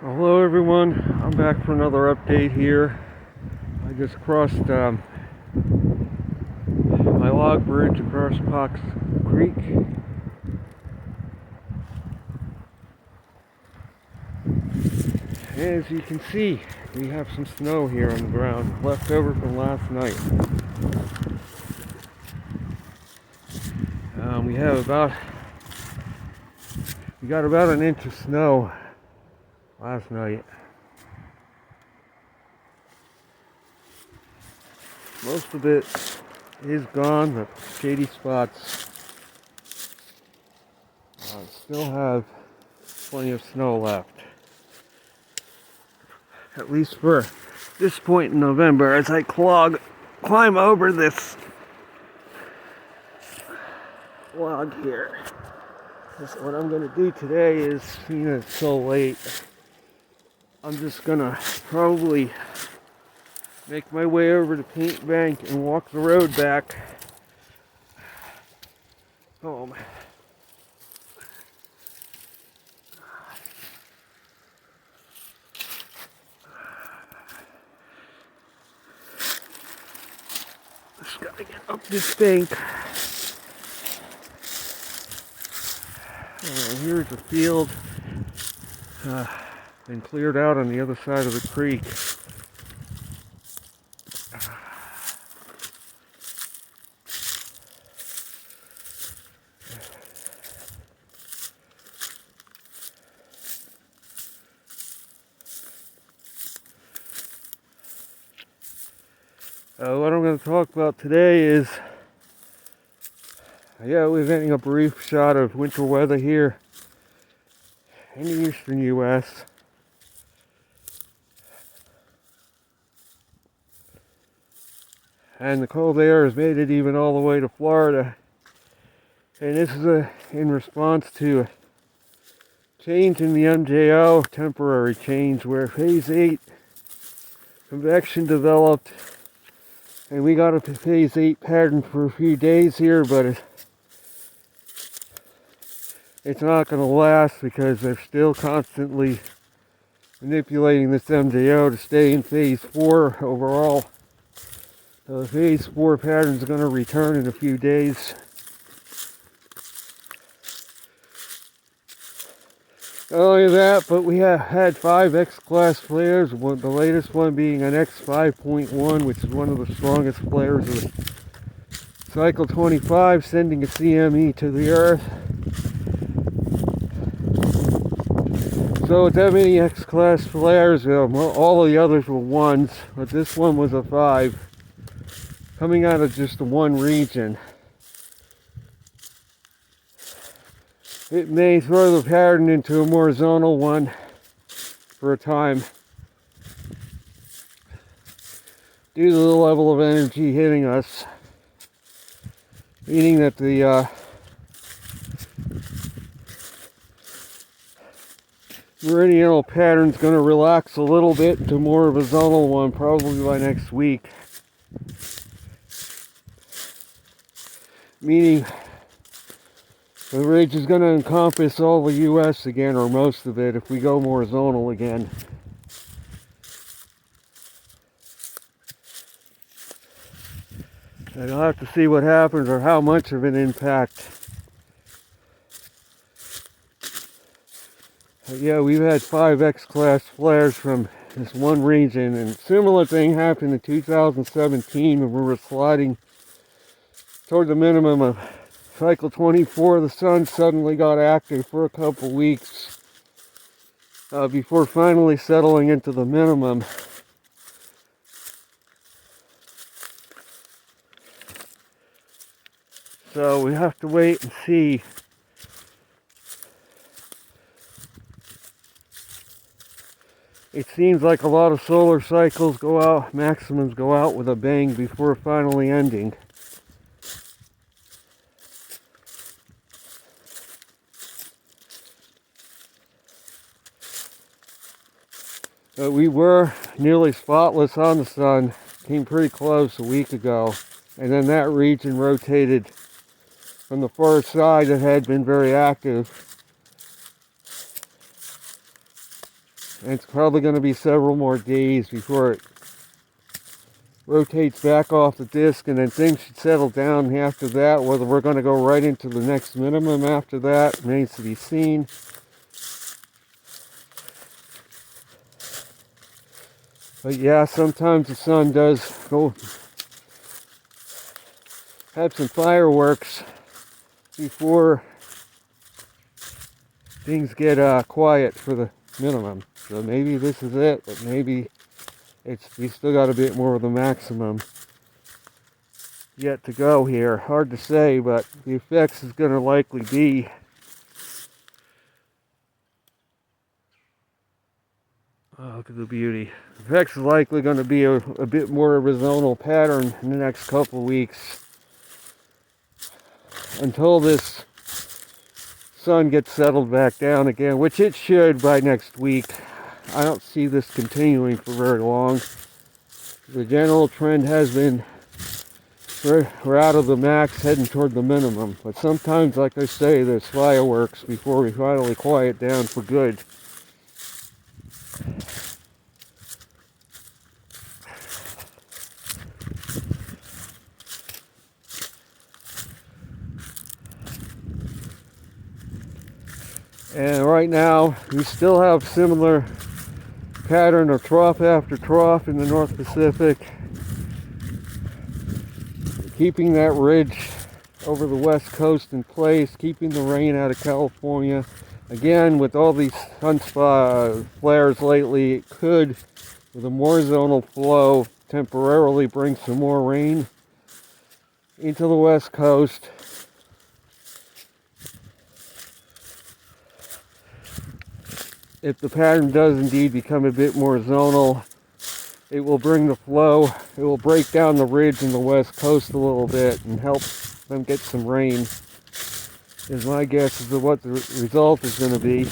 Hello everyone, I'm back for another update here. I just crossed my log bridge across Pox Creek. As you can see, we have some snow here on the ground, left over from last night. We got about an inch of snow last night. Most of it is gone, but shady spots still have plenty of snow left. At least for this point in November, as I climb over this log here. What I'm going to do today is, it's so late, I'm just going to probably make my way over to Paint Bank and walk the road back home. Just gotta get up this bank. Here's a field, been cleared out on the other side of the creek. What I'm going to talk about today is, we're getting a brief shot of winter weather here in the eastern U.S. And the cold air has made it even all the way to Florida. And this is in response to a change in the MJO, temporary change, where phase 8 convection developed. And we got a phase 8 pattern for a few days here, but it's not going to last because they're still constantly manipulating this MJO to stay in phase 4 overall. So the phase 4 pattern is going to return in a few days. Not only that, but we have had 5 X-class flares, the latest one being an X5.1, which is one of the strongest flares of cycle 25, sending a CME to the Earth. So with that many X-class flares, all of the others were 1s, but this one was a 5, coming out of just the one region. It may throw the pattern into a more zonal one for a time, due to the level of energy hitting us, meaning that the meridional pattern is going to relax a little bit to more of a zonal one, probably by next week. Meaning the ridge is going to encompass all the U.S. again, or most of it, if we go more zonal again. And I'll have to see what happens, or how much of an impact. But we've had 5 X-class flares from this one region, and a similar thing happened in 2017 when we were sliding toward the minimum of cycle 24. The sun suddenly got active for a couple weeks before finally settling into the minimum. So we have to wait and see. It seems like a lot of solar cycles go out, maximums go out with a bang before finally ending. But we were nearly spotless on the sun, came pretty close a week ago, and then that region rotated from the far side that had been very active And it's probably going to be several more days before it rotates back off the disc, and then things should settle down after that. Whether we're going to go right into the next minimum after that remains to be seen. But yeah, sometimes the sun does go have some fireworks before things get quiet for the minimum. So maybe this is it, but maybe we still got a bit more of the maximum yet to go here. Hard to say, but the effects is going to likely be look at the beauty. The effects is likely going to be a bit more of a zonal pattern in the next couple weeks until this sun gets settled back down again, which it should by next week. I don't see this continuing for very long. The general trend has been we're out of the max, heading toward the minimum. But sometimes, like I say, there's fireworks before we finally quiet down for good. And right now, we still have similar pattern of trough after trough in the North Pacific, keeping that ridge over the west coast in place, keeping the rain out of California. Again, with all these sunspot flares lately, it could, with a more zonal flow, temporarily bring some more rain into the west coast. If the pattern does indeed become a bit more zonal, it will bring the flow, it will break down the ridge in the west coast a little bit and help them get some rain, is my guess as to what the result is going to be.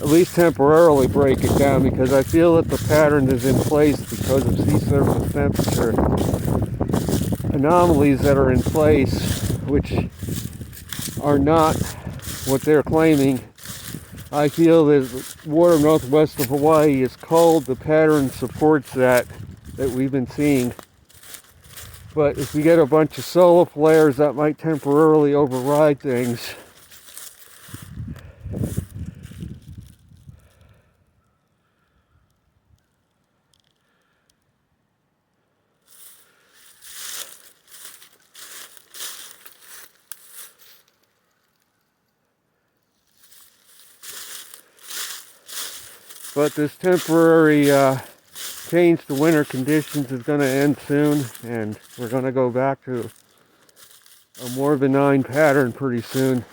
At least temporarily break it down, because I feel that the pattern is in place because of sea surface temperature anomalies that are in place, which are not what they're claiming. I feel that water northwest of Hawaii is cold. The pattern supports that we've been seeing. But if we get a bunch of solar flares, that might temporarily override things. But this temporary change to winter conditions is going to end soon, and we're going to go back to a more benign pattern pretty soon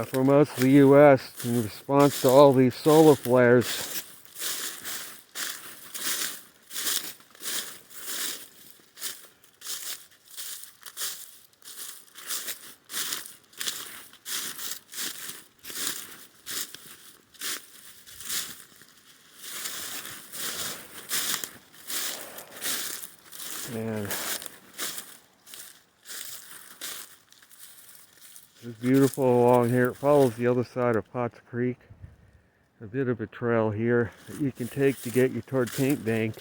for most of the U.S. in response to all these solar flares. And it's beautiful along here. It follows the other side of Potts Creek. A bit of a trail here that you can take to get you toward Paint Bank.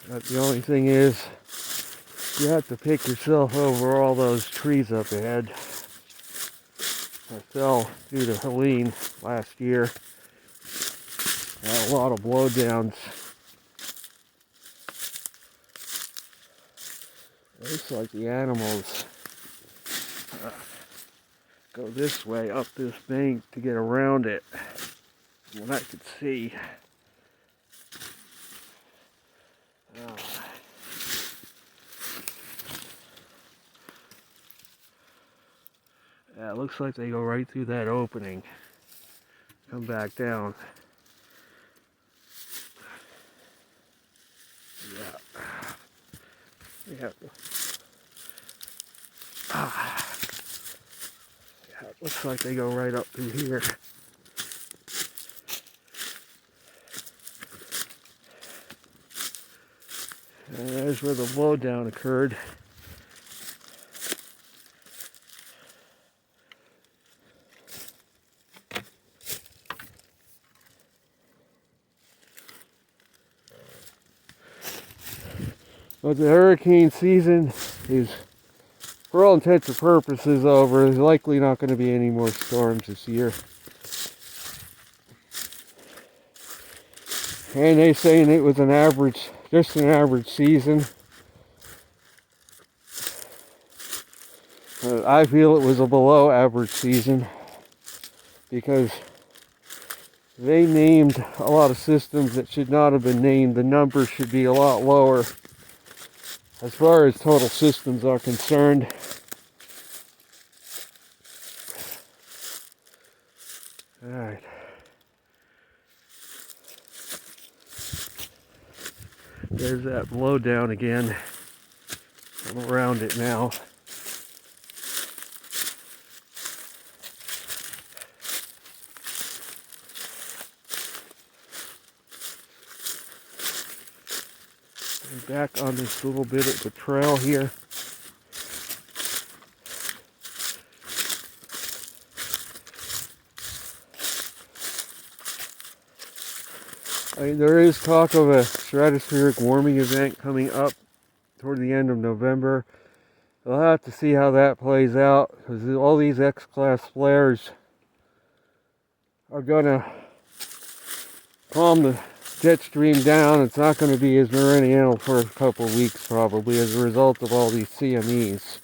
But the only thing is, you have to pick yourself over all those trees up ahead. I fell due to Helene last year. Had a lot of blowdowns. Looks like the animals go this way up this bank to get around it. From what I could see. Yeah, it looks like they go right through that opening. Come back down. Yeah. Yeah. Yeah, it looks like they go right up through here. And there's where the blowdown occurred. But the hurricane season is, for all intents and purposes, over. There's likely not going to be any more storms this year. And they saying it was an average, just an average season. I feel it was a below average season because they named a lot of systems that should not have been named. The numbers should be a lot lower as far as total systems are concerned. Alright. There's that blowdown again. I'm around it now. I'm back on this little bit of the trail here. There is talk of a stratospheric warming event coming up toward the end of November. We'll have to see how that plays out, because all these X-class flares are going to calm the jet stream down. It's not going to be as meridianal for a couple of weeks probably as a result of all these CMEs.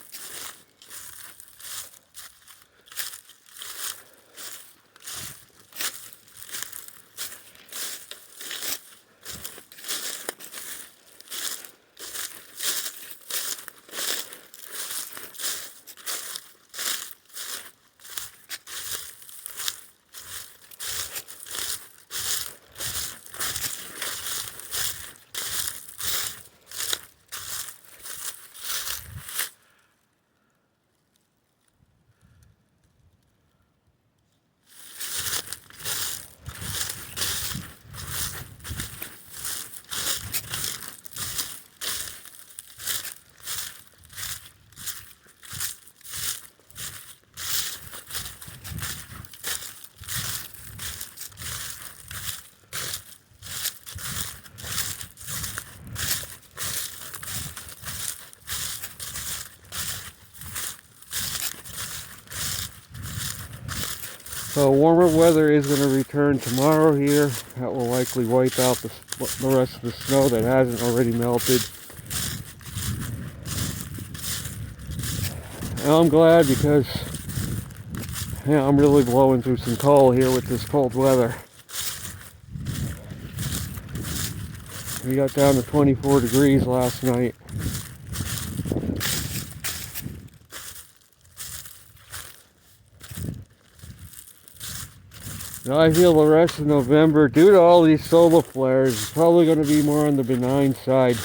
So warmer weather is going to return tomorrow here. That will likely wipe out the rest of the snow that hasn't already melted. And I'm glad because I'm really blowing through some coal here with this cold weather. We got down to 24 degrees last night. Now I feel the rest of November, due to all these solar flares, is probably going to be more on the benign side.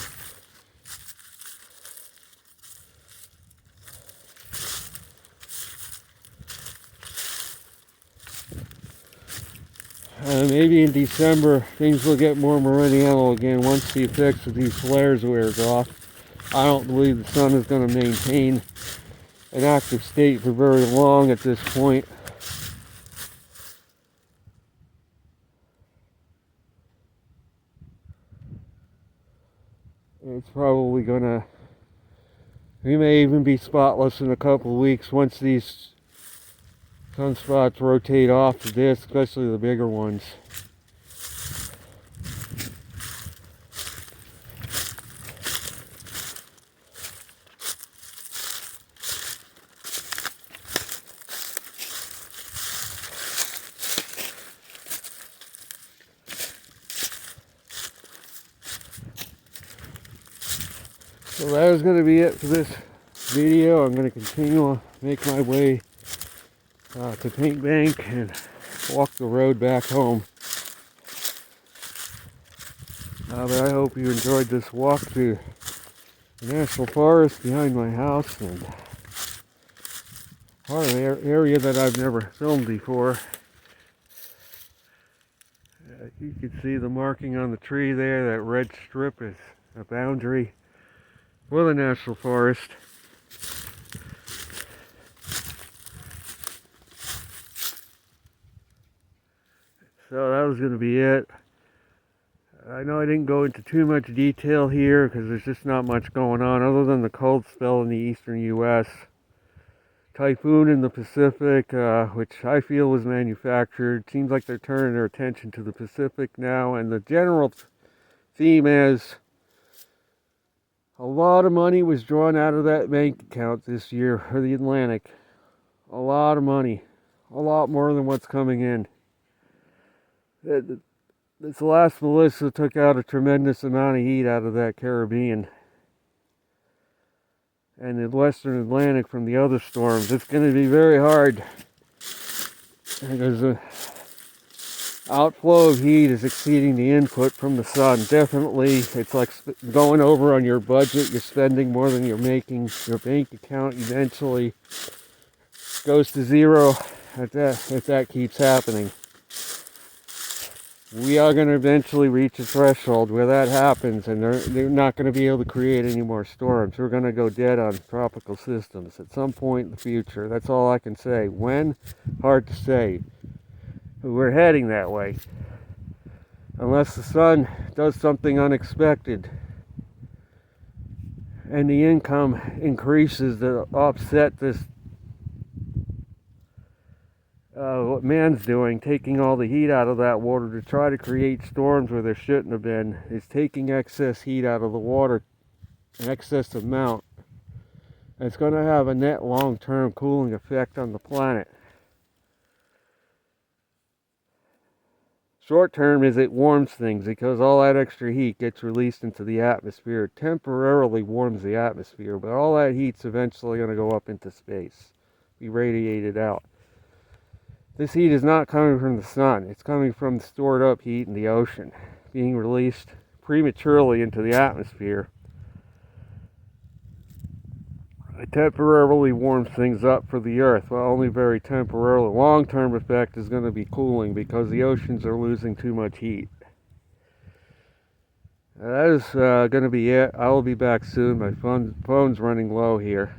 Maybe in December things will get more meridianal again once the effects of these flares wears off. I don't believe the sun is going to maintain an active state for very long at this point. It's probably gonna, we may even be spotless in a couple of weeks once these sunspots rotate off the disk, especially the bigger ones. So that is going to be it for this video. I'm going to continue to make my way to Paint Bank and walk the road back home. But I hope you enjoyed this walk through the National Forest behind my house and part of an area that I've never filmed before. You can see the marking on the tree there. That red strip is a boundary with a national forest. So that was going to be it. I know I didn't go into too much detail here because there's just not much going on other than the cold spell in the eastern U.S. Typhoon in the Pacific, which I feel was manufactured. Seems like they're turning their attention to the Pacific now, and the general theme is a lot of money was drawn out of that bank account this year for the Atlantic. A lot of money. A lot more than what's coming in. This last Melissa took out a tremendous amount of heat out of that Caribbean and the Western Atlantic from the other storms. It's going to be very hard. There's an outflow of heat is exceeding the input from the sun. Definitely, it's like going over on your budget. You're spending more than you're making. Your bank account eventually goes to zero if that keeps happening. We are going to eventually reach a threshold where that happens, and they're not going to be able to create any more storms. We're going to go dead on tropical systems at some point in the future. That's all I can say. When? Hard to say. We're heading that way. Unless the sun does something unexpected and the income increases to offset this what man's doing, taking all the heat out of that water to try to create storms where there shouldn't have been, is taking excess heat out of the water, an excess amount. And it's going to have a net long-term cooling effect on the planet. Short term is it warms things because all that extra heat gets released into the atmosphere. It temporarily warms the atmosphere, but all that heat's eventually going to go up into space, be radiated out. This heat is not coming from the sun. It's coming from the stored up heat in the ocean, being released prematurely into the atmosphere. It temporarily warms things up for the Earth, but only very temporarily. Long-term effect is going to be cooling because the oceans are losing too much heat. That is going to be it. I will be back soon. My phone's running low here.